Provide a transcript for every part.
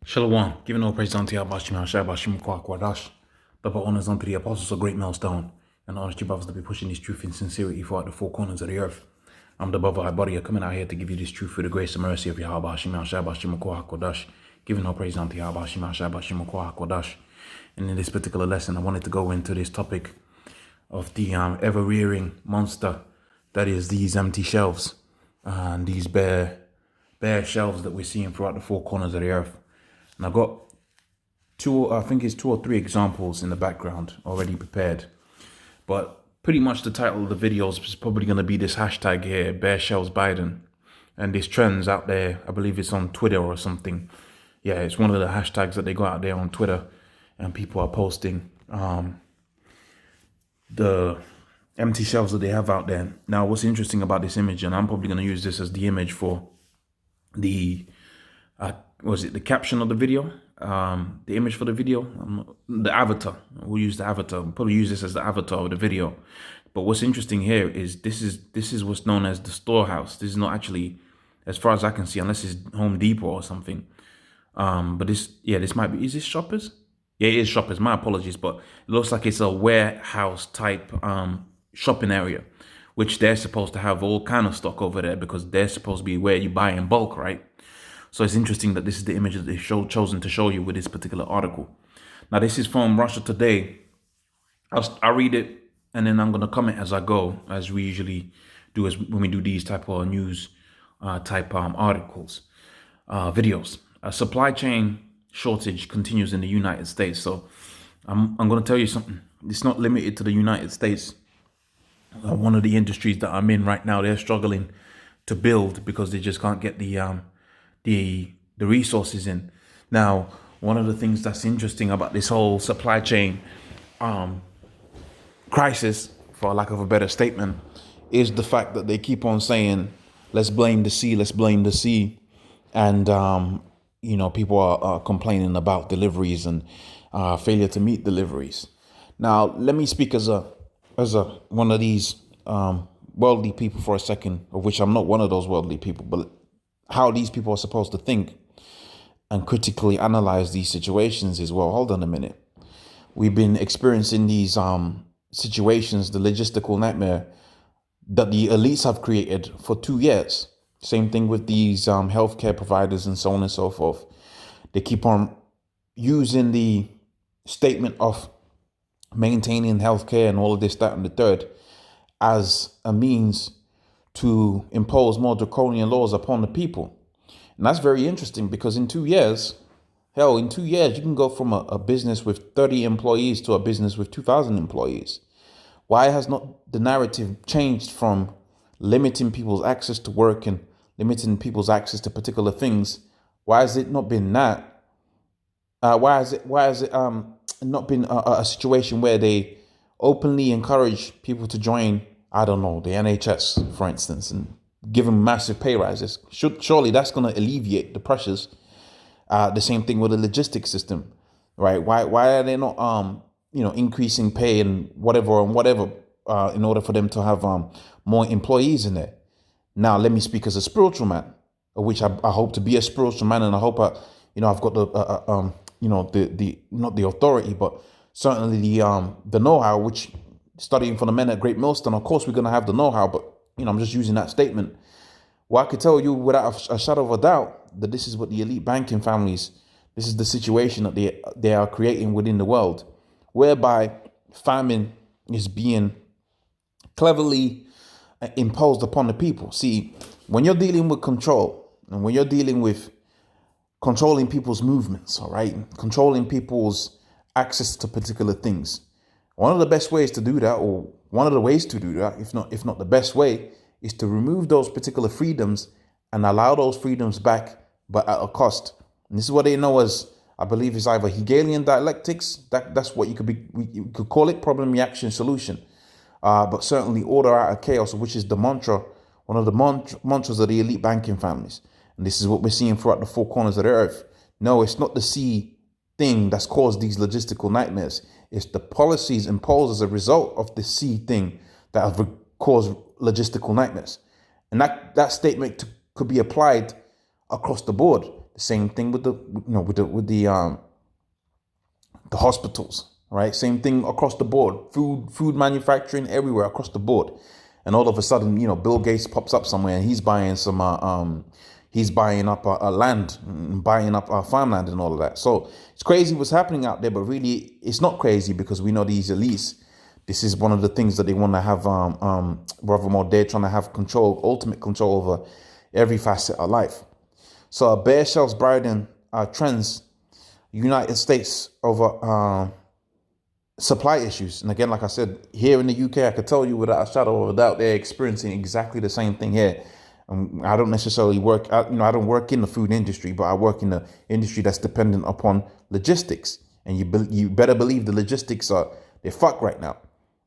Shalom, giving all praise unto Yahweh Shem HaShai Bashim Kwadash. Double honors unto the apostles, a great millstone, and honors to brothers to be pushing this truth in sincerity throughout the four corners of the earth. I'm the brother Ibadi, coming out here to give you this truth through the grace and mercy of Yahweh Shem HaShai Bashim Kwadash. Giving all praise unto Yahweh Shem HaShai Bashim Kwadash. And in this particular lesson, I wanted to go into this topic of the ever-rearing monster that is these empty shelves and these bare shelves that we're seeing throughout the four corners of the earth. And I've got two or three examples in the background already prepared. But pretty much the title of the videos is probably going to be this hashtag here, Bare Shelves Biden. And this trends out there, I believe it's on Twitter or something. Yeah, it's one of the hashtags that they got out there on Twitter. And people are posting the empty shelves that they have out there. Now, what's interesting about this image, and I'm probably going to use this as the image for the the caption of the video, the image for the video, the avatar. We'll use the avatar. We'll probably use this as the avatar of the video. But what's interesting here is this is what's known as the storehouse. This is not actually, as far as I can see, unless it's Home Depot or something. But this might be. Is this Shoppers? Yeah, it is Shoppers. My apologies, but it looks like it's a warehouse type shopping area, which they're supposed to have all kind of stock over there because they're supposed to be where you buy in bulk, right? So it's interesting that this is the image that they've chosen to show you with this particular article. Now, this is from Russia Today. I'll read it, and then I'm going to comment as I go, as we usually do when we do these type of news type articles, videos. A supply chain shortage continues in the United States. So I'm going to tell you something. It's not limited to the United States. One of the industries that I'm in right now, they're struggling to build because they just can't get the resources in. Now, one of the things that's interesting about this whole supply chain crisis, for lack of a better statement, is the fact that they keep on saying, let's blame the sea. And, people are complaining about deliveries and failure to meet deliveries. Now, let me speak as a one of these worldly people for a second, of which I'm not one of those worldly people, but how these people are supposed to think and critically analyze these situations is, well, hold on a minute. We've been experiencing these situations, the logistical nightmare that the elites have created for 2 years. Same thing with these healthcare providers and so on and so forth. They keep on using the statement of maintaining healthcare and all of this, that, and the third as a means to impose more draconian laws upon the people. And that's very interesting because in 2 years, you can go from a business with 30 employees to a business with 2,000 employees. Why has not the narrative changed from limiting people's access to work and limiting people's access to particular things? Why has it not been that? Why has it not been a situation where they openly encourage people to join, I don't know, the NHS, for instance, and give them massive pay rises? Surely that's going to alleviate the pressures. The same thing with the logistics system, right? Why are they not, increasing pay and whatever in order for them to have more employees in there? Now, let me speak as a spiritual man, of which I hope to be a spiritual man, and I hope I've got the not the authority, but certainly the know-how, which studying for the men at Great Millstone, of course, we're going to have the know-how, but, I'm just using that statement. Well, I could tell you without a shadow of a doubt that this is what the elite banking families, this is the situation that they are creating within the world, whereby famine is being cleverly imposed upon the people. See, when you're dealing with control and when you're dealing with controlling people's movements, all right, controlling people's access to particular things, one of the best ways to do that, or one of the ways to do that, if not the best way, is to remove those particular freedoms and allow those freedoms back, but at a cost. And this is what they know as, I believe, is either Hegelian dialectics. That's what you could call it, problem, reaction, solution. But certainly order out of chaos, which is the mantra, one of the mantras of the elite banking families. And this is what we're seeing throughout the four corners of the earth. No, it's not the sea thing that's caused these logistical nightmares. It's the policies imposed as a result of the sea thing that have caused logistical nightmares. And that statement could be applied across the board. The same thing with the hospitals, right? Same thing across the board. Food manufacturing everywhere across the board. And all of a sudden, Bill Gates pops up somewhere and he's buying he's buying up land, buying up farmland and all of that. So it's crazy what's happening out there, but really it's not crazy because we know these elites. This is one of the things that they want to have. Brother Mo, they're trying to have ultimate control over every facet of life. So bare shelves Biden trends United States over supply issues. And again, like I said, here in the UK, I could tell you without a shadow of a doubt, they're experiencing exactly the same thing here. I don't necessarily work, I don't work in the food industry, but I work in the industry that's dependent upon logistics. And you better believe the logistics they're fucked right now.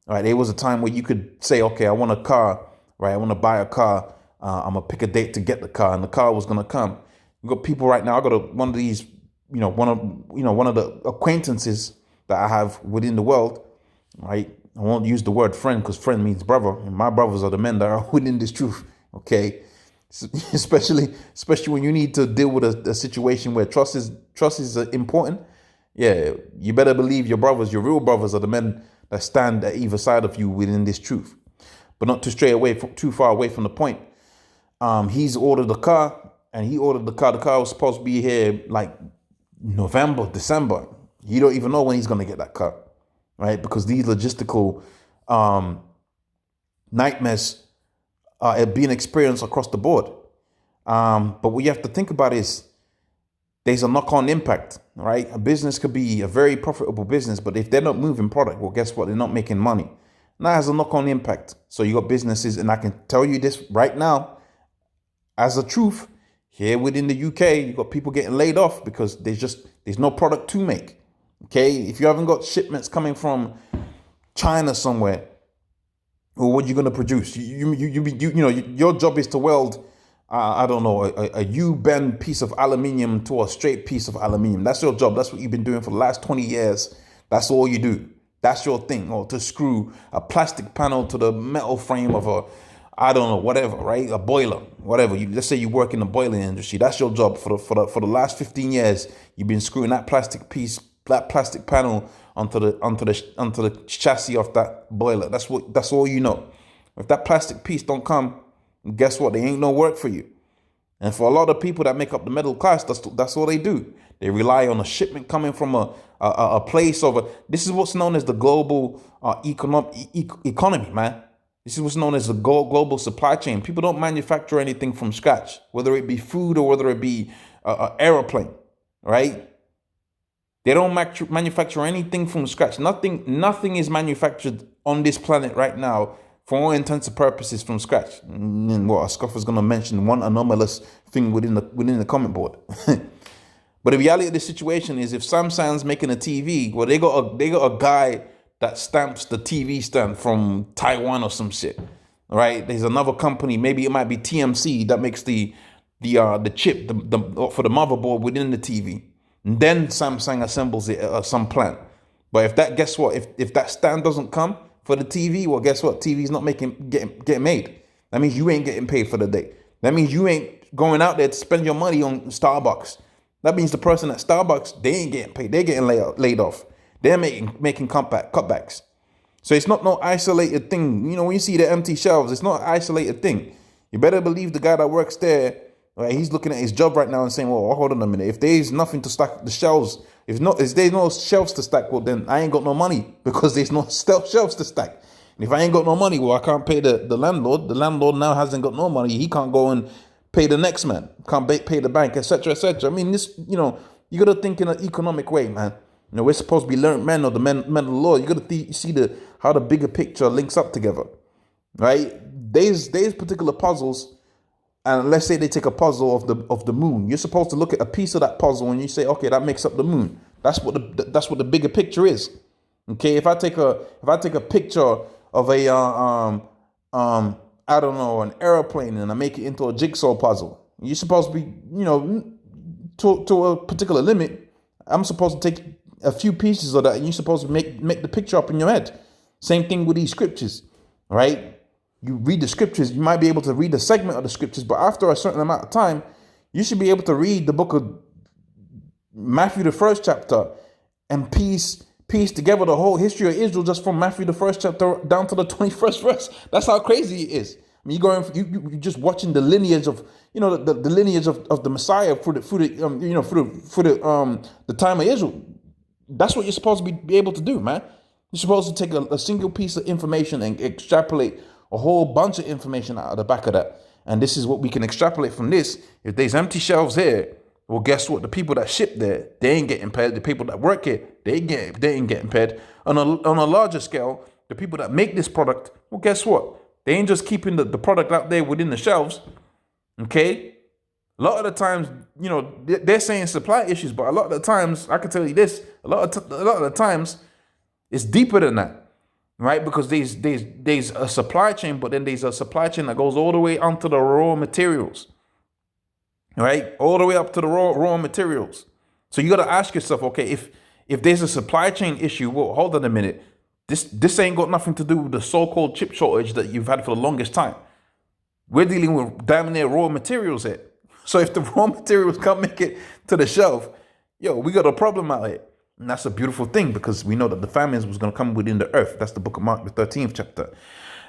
All right, there was a time where you could say, okay, I want a car, right? I want to buy a car. I'm gonna pick a date to get the car, and the car was gonna come. You got people right now. I got one of these, one of the acquaintances that I have within the world, right? I won't use the word friend because friend means brother, and my brothers are the men that are within this truth. Okay, especially when you need to deal with a situation where trust is important. Yeah, you better believe your brothers, your real brothers, are the men that stand at either side of you within this truth. But not to stray away too far away from the point. He's ordered the car, and he ordered the car. The car was supposed to be here like November, December. You don't even know when he's going to get that car, right? Because these logistical nightmares are being experienced across the board. But what you have to think about is there's a knock-on impact, right? A business could be a very profitable business, but if they're not moving product, well, guess what? They're not making money. And that has a knock-on impact. So you got businesses, and I can tell you this right now, as a truth, here within the UK, you got people getting laid off because there's no product to make. Okay, if you haven't got shipments coming from China somewhere, well, what are you going to produce? Your job is to weld, I don't know, a U-bend piece of aluminium to a straight piece of aluminium. That's your job. That's what you've been doing for the last 20 years. That's all you do. That's your thing. Or to screw a plastic panel to the metal frame of I don't know, whatever, right? A boiler, whatever. Let's say you work in the boiler industry. That's your job for the last 15 years. You've been screwing that plastic panel onto the chassis of that boiler. That's all you know. If that plastic piece don't come, guess what? There ain't no work for you. And for a lot of people that make up the middle class, that's all they do. They rely on a shipment coming from a place over. This is what's known as the global economy, man. This is what's known as the global supply chain. People don't manufacture anything from scratch, whether it be food or whether it be an airplane, right? They don't manufacture anything from scratch. Nothing is manufactured on this planet right now for all intents and purposes from scratch. And what a scoffer's going to mention one anomalous thing within the comment board. But the reality of the situation is, if Samsung's making a TV, well, they got a guy that stamps the TV stand from Taiwan or some shit, right? There's another company, maybe it might be TMC, that makes the chip for the motherboard within the TV. And then Samsung assembles it at some plant. But guess what? If that stand doesn't come for the TV, well, guess what? TV's not getting made. That means you ain't getting paid for the day. That means you ain't going out there to spend your money on Starbucks. That means the person at Starbucks, they ain't getting paid. They're getting laid off. They're making cutbacks. So it's not no isolated thing. When you see the empty shelves, it's not an isolated thing. You better believe the guy that works there, right, he's looking at his job right now and saying, well, hold on a minute. If there's nothing to stack the shelves, if there's no shelves to stack, well, then I ain't got no money because there's no shelves to stack. And if I ain't got no money, well, I can't pay the landlord. The landlord now hasn't got no money. He can't go and pay the next man, can't pay the bank, etc., etc. I mean, you got to think in an economic way, man. We're supposed to be learned men or the men of the Lord. You got to see how the bigger picture links up together, right? There's particular puzzles, and let's say they take a puzzle of the moon. You're supposed to look at a piece of that puzzle and you say, okay, that makes up the moon. That's what the bigger picture is. Okay, if I take a picture of a I don't know, an airplane, and I make it into a jigsaw puzzle, you're supposed to be, to a particular limit. I'm supposed to take a few pieces of that, and you're supposed to make the picture up in your head. Same thing with these scriptures, right? You read the scriptures, you might be able to read a segment of the scriptures, but after a certain amount of time, you should be able to read the book of Matthew the first chapter and piece together the whole history of Israel just from Matthew the first chapter down to the 21st verse. That's how crazy it is. I mean, you just watching the lineage of the lineage of the Messiah through the time of Israel. That's what you're supposed to be able to do, man. You're supposed to take a single piece of information and extrapolate a whole bunch of information out of the back of that. And this is what we can extrapolate from this. If there's empty shelves here, well, guess what? The people that ship there, they ain't getting paid. The people that work here, they ain't getting paid. On a larger scale, the people that make this product, well, guess what? They ain't just keeping the product out there within the shelves. Okay? A lot of the times, they're saying supply issues, but a lot of the times, I can tell you this, a lot of the times, it's deeper than that, right? Because there's a supply chain, but then there's a supply chain that goes all the way onto the raw materials, right? All the way up to the raw materials. So you got to ask yourself, okay, if there's a supply chain issue, well, hold on a minute. This ain't got nothing to do with the so-called chip shortage that you've had for the longest time. We're dealing with damn near raw materials here. So if the raw materials can't make it to the shelf, we got a problem out here. And that's a beautiful thing because we know that the famines was going to come within the earth. That's the book of Mark, the 13th chapter.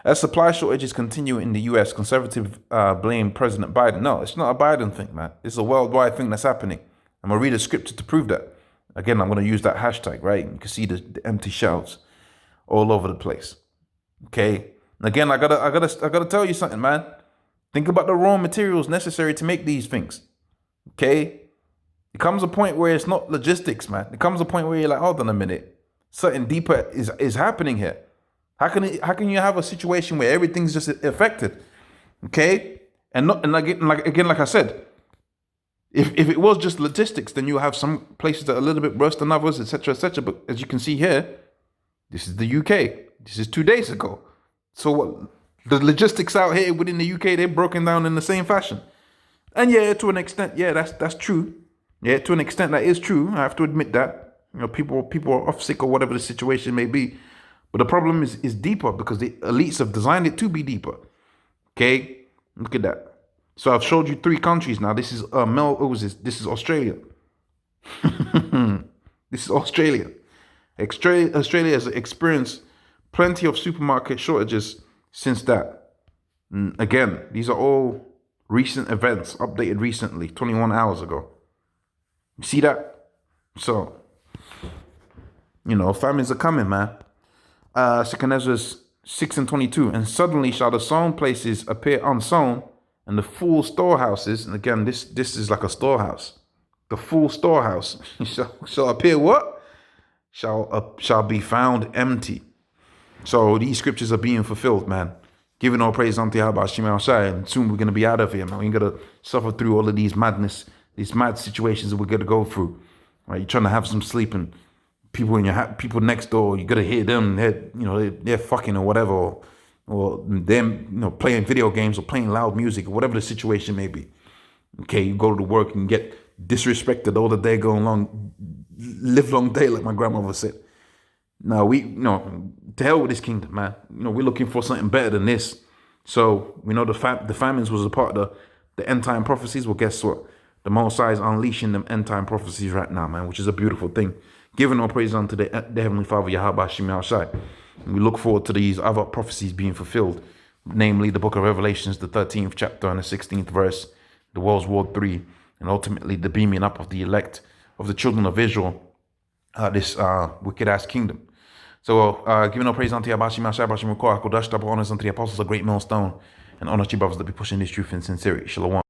As supply shortages continue in the U.S., conservatives blame President Biden. No, it's not a Biden thing, man. It's a worldwide thing that's happening. I'm going to read a scripture to prove that. Again, I'm going to use that hashtag, right? You can see the empty shelves all over the place. Okay. Again, I gotta tell you something, man. Think about the raw materials necessary to make these things. Okay. It comes a point where it's not logistics, man. It comes a point where you're like, hold on a minute. Something deeper is happening here. How can you have a situation where everything's just affected? Okay? And again, like I said, if it was just logistics, then you have some places that are a little bit worse than others, etc., etc. But as you can see here, this is the UK. This is 2 days ago. So what? The logistics out here within the UK, they're broken down in the same fashion. And yeah, to an extent, yeah, that's true. Yeah, to an extent, that is true. I have to admit that. People are off sick or whatever the situation may be. But the problem is deeper because the elites have designed it to be deeper. Okay? Look at that. So I've showed you 3 countries now. This is This is Australia. This is Australia. Australia has experienced plenty of supermarket shortages since that. Again, these are all recent events, updated recently, 21 hours ago. You see that? So, famines are coming, man. Second Ezra 6:22, and suddenly shall the sown places appear unsown, and the full storehouses, and again, this is like a storehouse. The full storehouse shall appear what? Shall be found empty. So these scriptures are being fulfilled, man. Giving all praise unto Yahweh Shema Shai, and soon we're gonna be out of here, man. We ain't gonna suffer through all of these madness, these mad situations that we're gonna go through. Right? You're trying to have some sleep, and people people next door, you gotta hear them. They're fucking or whatever, or them playing video games or playing loud music or whatever the situation may be. Okay, you go to work and get disrespected all the day going long, live long day, like my grandmother said. No, to hell with this kingdom, man. We're looking for something better than this. So we know the famines was a part of the end time prophecies. Well, guess what? The Most High is unleashing them end time prophecies right now, man, which is a beautiful thing. Giving all praise unto the Heavenly Father, Yahweh Shema Shai. We look forward to these other prophecies being fulfilled, namely the book of Revelations, the 13th chapter and the 16th verse, the World War III, and ultimately the beaming up of the elect of the children of Israel, this wicked ass kingdom. So, giving all praise unto Yahweh Shema Shai, Bashim Kodesh, double honors unto the apostles, a great millstone, and honor to you brothers that be pushing this truth in sincerity. Shalom.